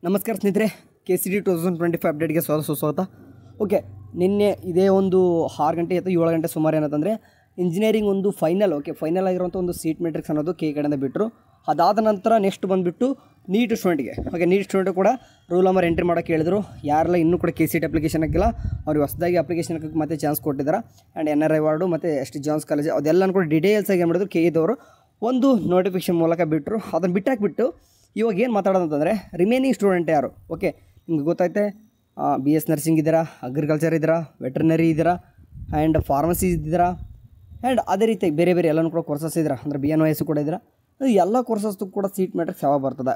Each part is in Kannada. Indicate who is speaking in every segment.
Speaker 1: ನಮಸ್ಕಾರ ಸ್ನೇಹಿತರೆ, KCET 2025 ಅಪ್ಡೇಟ್ಗೆ ಸುಸ್ವಾಗತ. ಓಕೆ, ನಿನ್ನೆ ಇದೇ ಒಂದು 6 ಗಂಟೆ ಅಥವಾ 7 ಗಂಟೆ ಸುಮಾರು ಏನಂತಂದರೆ ಇಂಜಿನಿಯರಿಂಗ್ ಒಂದು ಫೈನಲ್ ಆಗಿರುವಂಥ ಒಂದು ಸೀಟ್ ಮೆಟ್ರಿಕ್ಸ್ ಅನ್ನೋದು ಕೆ ಕಡೆಯಿಂದ ಬಿಟ್ಟರು. ಅದಾದ ನಂತರ ನೆಕ್ಸ್ಟ್ ಬಂದುಬಿಟ್ಟು ನೀಟ್ ಸ್ಟೂಡೆಂಟ್ಗೆ ನೀಟ್ ಸ್ಟೂಡೆಂಟ್ ಕೂಡ ರೂಲ್ ನಂಬರ್ ಎಂಟ್ರಿ ಮಾಡೋಕ್ಕೆ ಹೇಳಿದ್ರು. ಯಾರೆಲ್ಲ ಇನ್ನೂ ಕೂಡ KCET ಅಪ್ಲಿಕೇಶನ್ ಹಾಕಿಲ್ಲ ಅವ್ರಿಗೆ ಹೊಸದಾಗಿ ಅಪ್ಲಿಕೇಶನ್ ಹಾಕಕ್ಕೆ ಮತ್ತೆ ಚಾನ್ಸ್ ಕೊಟ್ಟಿದ್ದಾರೆ. ಆ್ಯಂಡ್ NRI ವಾರ್ಡು ಮತ್ತು ST ಜಾನ್ಸ್ ಕಾಲೇಜ್ ಅದೆಲ್ಲನೂ ಕೂಡ ಡೀಟೇಲ್ಸಾಗಿ ಏನು ಮಾಡಿದ್ರು KEದವರು ಒಂದು ನೋಟಿಫಿಕೇಶನ್ ಮೂಲಕ ಬಿಟ್ಟರು. ಅದನ್ನು ಬಿಟ್ಟಾಕ್ಬಿಟ್ಟು ಇವಾಗ ಏನು ಮಾತಾಡೋದಂತಂದರೆ ರಿಮೈನಿಂಗ್ ಸ್ಟೂಡೆಂಟ್ ಯಾರು, ಓಕೆ ನಿಮ್ಗೆ ಗೊತ್ತೈತೆ BS ನರ್ಸಿಂಗ್ ಇದ್ದೀರಾ, ಅಗ್ರಿಕಲ್ಚರ್ ಇದ್ದೀರಾ, ವೆಟ್ರನರಿ ಇದ್ದೀರಾ, ಆ್ಯಂಡ್ ಫಾರ್ಮಸಿ ಇದ್ದೀರಾ, ಆ್ಯಂಡ್ ಅದೇ ರೀತಿ ಬೇರೆ ಬೇರೆ ಎಲ್ಲನೂ ಕೂಡ ಕೋರ್ಸಸ್ ಇದ್ದೀರಾ, ಅಂದರೆ BNYS ಕೂಡ ಇದ್ದೀರಾ. ಎಲ್ಲ ಕೋರ್ಸಸ್ದು ಕೂಡ ಸೀಟ್ ಮ್ಯಾಟ್ರಿಕ್ಸ್ ಯಾವಾಗ ಬರ್ತದೆ.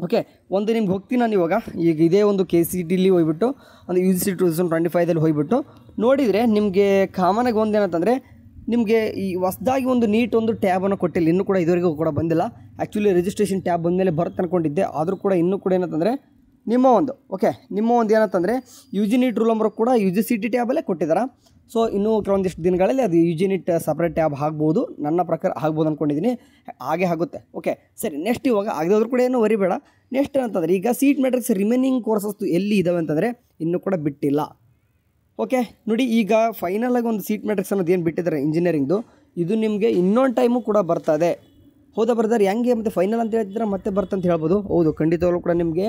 Speaker 1: ಓಕೆ, ಒಂದು ನಿಮ್ಗೆ ಹೋಗ್ತೀನಿ ನಾನು ಇವಾಗ. ಈಗ ಇದೇ ಒಂದು KCETಲಿ ಹೋಗ್ಬಿಟ್ಟು ಒಂದು UGC 2025ದಲ್ಲಿ ಹೋಗ್ಬಿಟ್ಟು ನೋಡಿದರೆ ನಿಮಗೆ ಕಾಮನಾಗಿ ಒಂದು ಏನಂತಂದರೆ ನಿಮಗೆ ಈ ಹೊಸದಾಗಿ ಒಂದು ನೀಟ್ ಒಂದು ಟ್ಯಾಬನ್ನು ಕೊಟ್ಟಿಲ್ಲ, ಇನ್ನೂ ಕೂಡ ಇದುವರೆಗೂ ಕೂಡ ಬಂದಿಲ್ಲ. ಆ್ಯಕ್ಚುಲಿ ರಿಜಿಸ್ಟ್ರೇಷನ್ ಟ್ಯಾಬ್ ಬಂದಮೇಲೆ ಬರುತ್ತೆ ಅಂದ್ಕೊಂಡಿದ್ದೆ, ಆದರೂ ಕೂಡ ಇನ್ನೂ ಕೂಡ ಏನಂತಂದರೆ ನಿಮ್ಮ ಒಂದು ಏನಂತಂದರೆ UG ನೀಟ್ ರೂಲ್ ನಂಬರ್ ಕೂಡ UGCT ಟ್ಯಾಬಲ್ಲೇ ಕೊಟ್ಟಿದ್ದಾರೆ. ಸೊ ಇನ್ನೂ ಕೆಲವೊಂದಿಷ್ಟು ದಿನಗಳಲ್ಲಿ ಅದು UG ನೀಟ್ ಸಪ್ರೇಟ್ ಟ್ಯಾಬ್ ಆಗ್ಬೋದು, ನನ್ನ ಪ್ರಕಾರ ಆಗ್ಬೋದು ಅಂದ್ಕೊಂಡಿದ್ದೀನಿ. ಹಾಗೆ ಆಗುತ್ತೆ. ಓಕೆ ಸರಿ, ನೆಕ್ಸ್ಟ್ ಇವಾಗ ಆಗದವ್ರು ಕೂಡ ಏನು ವರಿಬೇಡ. ನೆಕ್ಸ್ಟ್ ಏನಂತಂದರೆ ಈಗ ಸೀಟ್ ಮ್ಯಾಟ್ರಿಕ್ಸ್ ರಿಮೈನಿಂಗ್ ಕೋರ್ಸಸ್ ಎಲ್ಲಿ ಇದ್ದಾವೆ ಅಂತಂದರೆ ಇನ್ನೂ ಕೂಡ ಬಿಟ್ಟಿಲ್ಲ. ಓಕೆ ನೋಡಿ, ಈಗ ಫೈನಲಾಗಿ ಒಂದು ಸೀಟ್ ಮ್ಯಾಟ್ರಿಕ್ಸ್ ಅನ್ನೋದು ಏನು ಬಿಟ್ಟಿದ್ದಾರೆ ಇಂಜಿನಿಯರಿಂಗ್ದು, ಇದು ನಿಮಗೆ ಇನ್ನೊಂದು ಟೈಮು ಕೂಡ ಬರ್ತದೆ. ಹೌದಾ ಬರ್ತಾರೆ ಹೆಂಗೆ ಮತ್ತು ಫೈನಲ್ ಅಂತ ಹೇಳ್ತಿದ್ರೆ ಮತ್ತೆ ಬರ್ತಂತ ಹೇಳ್ಬೋದು. ಹೌದು, ಖಂಡಿತವಾಗ್ಲೂ ಕೂಡ ನಿಮಗೆ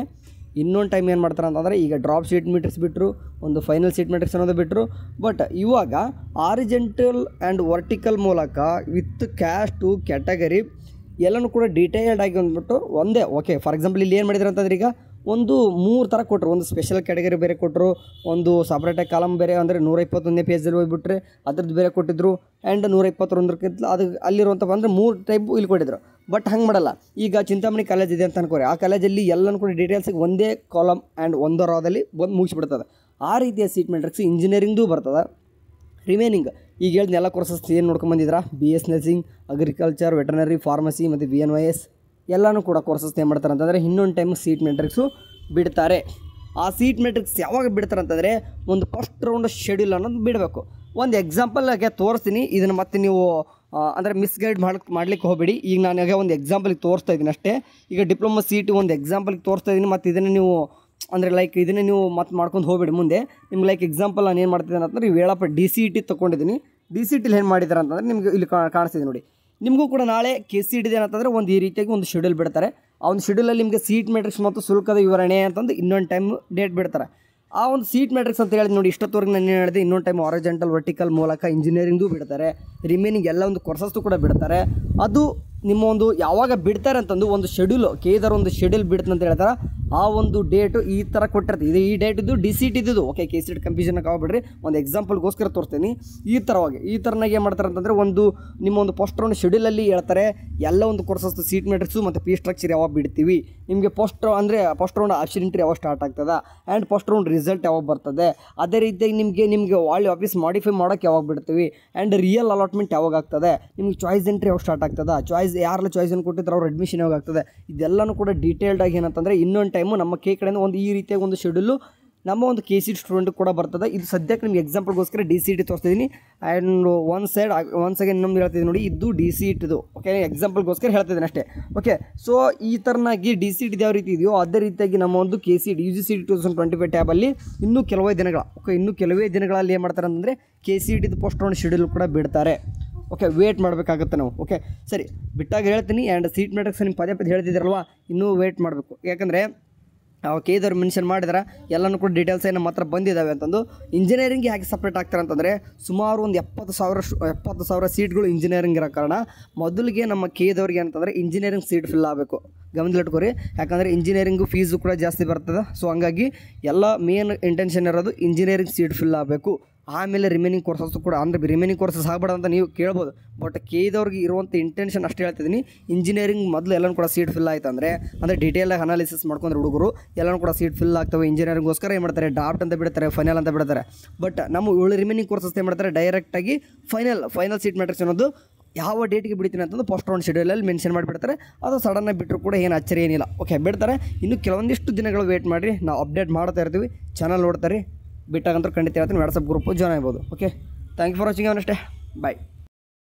Speaker 1: ಇನ್ನೊಂದು ಟೈಮ್ ಏನು ಮಾಡ್ತಾರೆ ಅಂತಂದರೆ ಈಗ ಡ್ರಾಪ್ ಸೀಟ್ ಮ್ಯಾಟ್ರಿಕ್ಸ್ ಬಿಟ್ಟರು, ಒಂದು ಫೈನಲ್ ಸೀಟ್ ಮ್ಯಾಟ್ರಿಕ್ಸ್ ಅನ್ನೋದು ಬಿಟ್ಟರು. ಬಟ್ ಇವಾಗ ಆರಿಜೆಂಟಲ್ ಆ್ಯಂಡ್ ವರ್ಟಿಕಲ್ ಮೂಲಕ ವಿತ್ ಕ್ಯಾಸ್ಟು ಕ್ಯಾಟಗರಿ ಎಲ್ಲನೂ ಕೂಡ ಡೀಟೇಲ್ಡ್ ಆಗಿ ಅಂದ್ಬಿಟ್ಟು ಒಂದೇ. ಓಕೆ, ಫಾರ್ ಎಕ್ಸಾಂಪಲ್ ಇಲ್ಲಿ ಏನು ಮಾಡಿದ್ರು ಅಂತಂದ್ರೆ ಈಗ ಒಂದು 3 ಥರ ಕೊಟ್ಟರು. ಒಂದು ಸ್ಪೆಷಲ್ ಕ್ಯಾಟಗರಿ ಬೇರೆ ಕೊಟ್ಟರು, ಒಂದು ಸಪ್ರೇಟಾಗಿ ಕಾಲಮ್ ಬೇರೆ, ಅಂದರೆ 121ನೇ ಪೇಜಲ್ಲಿ ಹೋಗಿಬಿಟ್ರೆ ಅದ್ರದ್ದು ಬೇರೆ ಕೊಟ್ಟಿದ್ರು, ಆ್ಯಂಡ್ 121ಕ್ಕಿಂತ ಅದು ಅಲ್ಲಿರುವಂಥ ಅಂದರೆ 3 ಟೈಪ್ ಇಲ್ಲಿ ಕೊಟ್ಟಿದ್ರು. ಬಟ್ ಹಂಗೆ ಮಾಡಲ್ಲ. ಈಗ ಚಿಂತಾಮಣಿ ಕಾಲೇಜ್ ಇದೆ ಅಂತ ಅನ್ಕೋರಿ, ಆ ಕಾಲೇಜಲ್ಲಿ ಎಲ್ಲನೂ ಕೂಡ ಡೀಟೇಲ್ಸಿಗೆ ಒಂದೇ ಕಾಲಮ್ ಆ್ಯಂಡ್ ಒಂದು ರಾದಲ್ಲಿ ಬಂದು ಮುಗಿಸ್ಬಿಡ್ತದೆ. ಆ ರೀತಿಯ ಸೀಟ್ ಮ್ಯಾಟ್ರಿಕ್ಸ್ ಇಂಜಿನಿಯರಿಂಗ್ದು ಬರ್ತದೆ. ರಿಮೈನಿಂಗ್ ಈಗ ಹೇಳಿದ ಎಲ್ಲ ಕೋರ್ಸಸ್ ಏನು ನೋಡ್ಕೊಂಬಂದಿದ್ದೀರಾ, BS nursing, agriculture, veterinary, pharmacy ಮತ್ತು BNYS ಎಲ್ಲನೂ ಕೂಡ ಕೋರ್ಸಸ್ ಏನು ಮಾಡ್ತಾರೆ ಅಂತಂದರೆ ಇನ್ನೊಂದು ಟೈಮ್ ಸೀಟ್ ಮ್ಯಾಟ್ರಿಕ್ಸು ಬಿಡ್ತಾರೆ. ಆ ಸೀಟ್ ಮ್ಯಾಟ್ರಿಕ್ಸ್ ಯಾವಾಗ ಬಿಡ್ತಾರೆ ಅಂತಂದರೆ ಒಂದು ಫಸ್ಟ್ ರೌಂಡ್ ಶೆಡ್ಯೂಲ್ ಅನ್ನೋದು ಬಿಡಬೇಕು. ಒಂದು ಎಕ್ಸಾಂಪಲ್ಗೆ ತೋರಿಸ್ತೀನಿ, ಇದನ್ನು ಮತ್ತೆ ನೀವು ಅಂದರೆ ಮಿಸ್ಗೈಡ್ ಮಾಡ್ಲಿಕ್ಕೆ ಹೋಗಬೇಡಿ. ಈಗ ನನಗೆ ಒಂದು ಎಕ್ಸಾಂಪಲ್ಗೆ ತೋರಿಸ್ತಾ ಇದ್ದೀನಿ ಅಷ್ಟೇ. ಈಗ ಡಿಪ್ಲೊಮಾ ಸೀಟ್ ಒಂದು ಎಕ್ಸಾಂಪಲ್ಗೆ ತೋರಿಸ್ತಾ ಇದ್ದೀನಿ, ಮತ್ತು ಇದನ್ನು ನೀವು ಅಂದರೆ ಲೈಕ್ ಇದನ್ನೇ ನೀವು ಮತ್ತೆ ಮಾಡ್ಕೊಂಡು ಹೋಗಬೇಡಿ. ಮುಂದೆ ನಿಮ್ಗೆ ಲೈಕ್ ಎಕ್ಸಾಂಪಲ್ ನಾನು ಏನು ಮಾಡ್ತಿದ್ದೇನೆ ಅಂತಂದರೆ ಈ ವೇಳಾಪಟ್ಟಿ DCET ತೊಗೊಂಡಿದ್ದೀನಿ. DCETಲಿ ಏನು ಮಾಡಿದ್ದಾರೆ ಅಂತಂದರೆ ನಿಮಗೆ ಇಲ್ಲಿ ಕಾಣಿಸ್ತಿದೆ ನೋಡಿ. ನಿಮಗೂ ಕೂಡ ನಾಳೆ KCET ಏನಂತಂದರೆ ಒಂದು ಈ ರೀತಿಯಾಗಿ ಒಂದು ಶೆಡ್ಯೂಲ್ ಬಿಡ್ತಾರೆ. ಆ ಒಂದು ಶೆಡ್ಯೂಲಲ್ಲಿ ನಿಮಗೆ ಸೀಟ್ ಮ್ಯಾಟ್ರಿಕ್ಸ್ ಮತ್ತು ಶುಲ್ಕದ ವಿವರಣೆ ಅಂತಂದು ಇನ್ನೊಂದು ಟೈಮ್ ಡೇಟ್ ಬಿಡ್ತಾರೆ. ಆ ಒಂದು ಸೀಟ್ ಮ್ಯಾಟ್ರಿಕ್ಸ್ ಅಂತ ಹೇಳಿದ್ರೆ ನೋಡಿ, ಇಷ್ಟೊತ್ತವರೆಗೆ ನಾನು ಏನು ಹೇಳಿದೆ, ಇನ್ನೊಂದು ಟೈಮ್ ಆರಿಜೆಂಟಲ್ ವರ್ಟಿಕಲ್ ಮೂಲಕ ಇಂಜಿನಿಯರಿಂಗ್ದು ಬಿಡ್ತಾರೆ, ರಿಮೈನಿಂಗ್ ಎಲ್ಲ ಒಂದು ಕೋರ್ಸಸ್ದು ಕೂಡ ಬಿಡ್ತಾರೆ. ಅದು ನಿಮ್ಮ ಒಂದು ಯಾವಾಗ ಬಿಡ್ತಾರೆ ಅಂತಂದು ಒಂದು ಶೆಡ್ಯೂಲ್ ಕೇದಾರ ಒಂದು ಶೆಡ್ಯೂಲ್ ಬಿಡ್ತಂತ ಅಂತ ಹೇಳ್ತಾರೆ. ಆ ಒಂದು ಡೇಟು ಈ ಥರ ಕೊಟ್ಟಿರ್ತೀವಿ, ಇದು ಈ ಡೇಟ್ ಇದ್ದು DCET ಇದ್ದು. ಓಕೆ, KCET ಕನ್ಫ್ಯೂಷನ್ ಆಗ್ಬಿಡ್ರಿ, ಒಂದು ಎಕ್ಸಾಂಪಲ್ಗೋಸ್ಕರ ತೋರಿಸ್ತೀನಿ. ಈ ಥರನಾಗಿ ಏನು ಮಾಡ್ತಾರೆ ಅಂತಂದರೆ ಒಂದು ನಿಮ್ಮ ಒಂದು ಫಸ್ಟ್ ರೌಂಡ್ ಶೆಡ್ಯೂಲಲ್ಲಿ ಹೇಳ್ತಾರೆ ಎಲ್ಲ ಒಂದು ಕೋರ್ಸಸ್ ಸೀಟ್ ಮ್ಯಾಟ್ರಿಕ್ಸು ಮತ್ತು ಫೀ ಸ್ಟ್ರಕ್ಚರ್ ಯಾವಾಗ ಬಿಡ್ತೀವಿ, ನಿಮಗೆ ಫಸ್ಟ್ ರೌಂಡ್ ಆಪ್ಷನ್ ಎಂಟ್ರಿ ಯಾವಾಗ ಸ್ಟಾರ್ಟ್ ಆಗ್ತದೆ, ಆ್ಯಂಡ್ ಫಸ್ಟ್ ರೌಂಡ್ ರಿಸಲ್ಟ್ ಯಾವಾಗ ಬರ್ತದೆ, ಅದೇ ರೀತಿಯಾಗಿ ನಿಮಗೆ ವಾಲ್ಯೂ ಆಫೀಸ್ ಮಾಡಿಫೈ ಮಾಡೋಕ್ಕೆ ಯಾವಾಗ ಬಿಡ್ತೀವಿ, ಆ್ಯಂಡ್ ರಿಯಲ್ ಅಲಾಟ್ಮೆಂಟ್ ಯಾವಾಗ ಆಗ್ತದೆ, ನಿಮಗೆ ಚಾಯ್ಸ್ ಎಂಟ್ರಿ ಯಾವಾಗ ಸ್ಟಾರ್ಟ್ ಆಗ್ತದೆ, ಚಾಯ್ಸ್ ಯಾರೆಲ್ಲ ಚಾಯ್ಸನ್ನು ಕೊಟ್ಟಿದ್ರೆ ಅವ್ರ ಅಡ್ಮಿಷನ್ ಯಾವಾಗ ಆಗ್ತದೆ, ಇದೆಲ್ಲನೂ ಕೂಡ ಡೀಟೇಲ್ಡಾಗಿ ಏನಂತಂದರೆ ಇನ್ನೊಂದು ಟೈಮು ನಮ್ಮ ಕಡೆಯಿಂದ ಒಂದು ಈ ರೀತಿಯಾಗಿ ಒಂದು ಶೆಡ್ಯೂಲು ನಮ್ಮ ಒಂದು KCET ಸ್ಟೂಡೆಂಟ್ ಕೂಡ ಬರ್ತದೆ. ಇದು ಸದ್ಯಕ್ಕೆ ನಿಮ್ಗೆ ಎಕ್ಸಾಂಪಲ್ಗೋಸ್ಕರ DCET ತೋರಿಸ್ತಿದ್ದೀನಿ. ಆ್ಯಂಡ್ ಒನ್ ಸೆಕೆಂಡ್ ಇನ್ನೊಂದು ಹೇಳ್ತಿದ್ದೀನಿ ನೋಡಿ, ಇದು DCETದು. ಓಕೆ, ಎಕ್ಸಾಂಪಲ್ಗೋಸ್ಕರ ಹೇಳ್ತಿದ್ದೀನಿ ಅಷ್ಟೇ. ಓಕೆ, ಸೊ ಈ ಥರನಾಗಿ DCET ಯಾವ ರೀತಿ ಇದೆಯೋ ಅದೇ ರೀತಿಯಾಗಿ ನಮ್ಮ ಒಂದು KCET UGC 2025 ಟ್ಯಾಬಲ್ಲಿ ಇನ್ನೂ ಕೆಲವೇ ದಿನಗಳಲ್ಲಿ ಏನು ಮಾಡ್ತಾರೆ ಅಂತಂದರೆ KCETದು ಫಸ್ಟ್ ರೌಂಡ್ ಶೆಡ್ಯೂಲ್ ಕೂಡ ಬಿಡ್ತಾರೆ. ಓಕೆ, ವೇಟ್ ಮಾಡಬೇಕಾಗುತ್ತೆ ನಾವು. ಓಕೆ ಸರಿ, ಬಿಟ್ಟಾಗ ಹೇಳ್ತೀನಿ. ಆ್ಯಂಡ್ ಸೀಟ್ ಮ್ಯಾಟ್ರಿಕ್ಸ್ ನಿಮ್ಮ ಪದೇ ಹೇಳ್ತಿದ್ದೀರಲ್ವ, ಇನ್ನೂ ವೇಟ್ ಮಾಡಬೇಕು. ಯಾಕಂದರೆ KEದವ್ರು ಮೆನ್ಷನ್ ಮಾಡಿದ್ರೆ ಎಲ್ಲನೂ ಕೂಡ ಡೀಟೇಲ್ಸ್ ನಮ್ಮ ಹತ್ರ ಬಂದಿದ್ದಾವೆ ಅಂತಂದು. ಇಂಜಿನಿಯರಿಂಗ್ ಯಾಕೆ ಸಪ್ರೇಟ್ ಆಗ್ತಾರೆ ಅಂತಂದರೆ ಸುಮಾರು ಒಂದು 70,000 ಸೀಟ್ಗಳು ಇಂಜಿನಿಯರಿಂಗ್ ಇರೋ ಕಾರಣ ಮೊದಲಿಗೆ ನಮ್ಮ KEದವ್ರಿಗೆ ಅಂತಂದರೆ ಇಂಜಿನಿಯರಿಂಗ್ ಸೀಟ್ ಫಿಲ್ ಆಗಬೇಕು. ಗಮನದಲ್ಲಿಟ್ಕೋರಿ, ಯಾಕಂದರೆ ಇಂಜಿನಿಯರಿಂಗು ಫೀಸು ಕೂಡ ಜಾಸ್ತಿ ಬರ್ತದೆ. ಸೊ ಹಂಗಾಗಿ ಎಲ್ಲ ಮೇನ್ ಇಂಟೆನ್ಷನ್ ಇರೋದು ಇಂಜಿನಿಯರಿಂಗ್ ಸೀಟ್ ಫಿಲ್ ಆಗಬೇಕು. ಆಮೇಲೆ ರಿಮೈನಿಂಗ್ ಕೋರ್ಸಸ್ಸು ಕೂಡ, ಅಂದರೆ ರಿಮೈನಿಂಗ್ ಕೋರ್ಸಸ್ ಆಗಬೇಡ ಅಂತ ನೀವು ಕೇಳ್ಬೋದು. ಬಟ್ KEದವ್ರಿಗೆ ಇರುವಂಥ ಇಂಟೆನ್ಷನ್ ಅಷ್ಟೇ ಹೇಳ್ತಿದ್ದೀನಿ. ಇಂಜಿನಿಯರಿಂಗ್ ಮೊದಲು ಎಲ್ಲನೂ ಕೂಡ ಸೀಟ್ ಫಿಲ್ ಆಯ್ತು ಅಂದರೆ ಡೀಟೇಲಾಗಿ ಅನಾಲಿಸಿಸ್ ಮಾಡ್ಕೊಂಡ್ರೆ ಹುಡುಗರು ಎಲ್ಲನೂ ಕೂಡ ಸೀಟ್ ಫಿಲ್ ಆಗ್ತವೆ. ಇಂಜಿನಿಯರಿಂಗ್ಗೋಸ್ಕರ ಏನು ಮಾಡ್ತಾರೆ, ಡ್ರಾಫ್ಟ್ ಅಂತ ಬಿಡ್ತಾರೆ, ಫೈನಲ್ ಅಂತ ಬಿಡ್ತಾರೆ. ಬಟ್ ನಮ್ಮ ರಿಮೈನಿಂಗ್ ಕೋರ್ಸಸ್ ಏನು ಮಾಡ್ತಾರೆ, ಡೈರೆಕ್ಟಾಗಿ ಫೈನಲ್ ಸೀಟ್ ಮ್ಯಾಟ್ರಿಕ್ಸ್ ಅನ್ನೋದು ಯಾವ ಡೇಟ್ಗೆ ಬಿಡ್ತೀನಿ ಅಂತಂದು ಫಸ್ಟ್ ರೌಂಡ್ ಶೆಡ್ಯೂಲಲ್ಲಿ ಮೆನ್ಷನ್ ಮಾಡಿಬಿಡ್ತಾರೆ. ಅದು ಸಡನ್ನಾಗಿ ಬಿಟ್ಟರು ಕೂಡ ಏನು ಆಶ್ಚರ್ಯ ಏನಿಲ್ಲ. ಓಕೆ, ಬಿಡ್ತಾರೆ. ಇನ್ನು ಕೆಲವೊಂದಿಷ್ಟು ದಿನಗಳು ವೇಟ್ ಮಾಡಿರಿ, ನಾವು ಅಪ್ಡೇಟ್ ಮಾಡ್ತಾ ಇರ್ತೀವಿ. ಚಾನಲ್ ನೋಡ್ತಾರೆ, ಬಿಟ್ಟಾಗಂತೂ ಖಂಡಿತ ಹೇಳ್ತೀನಿ. ವಾಟ್ಸಪ್ ಗ್ರೂಪು ಜಾಯ್ನ್ ಆಗ್ಬೋದು. Okay, thank you for watching. ಅವನಷ್ಟೇ, ಬಾಯ್.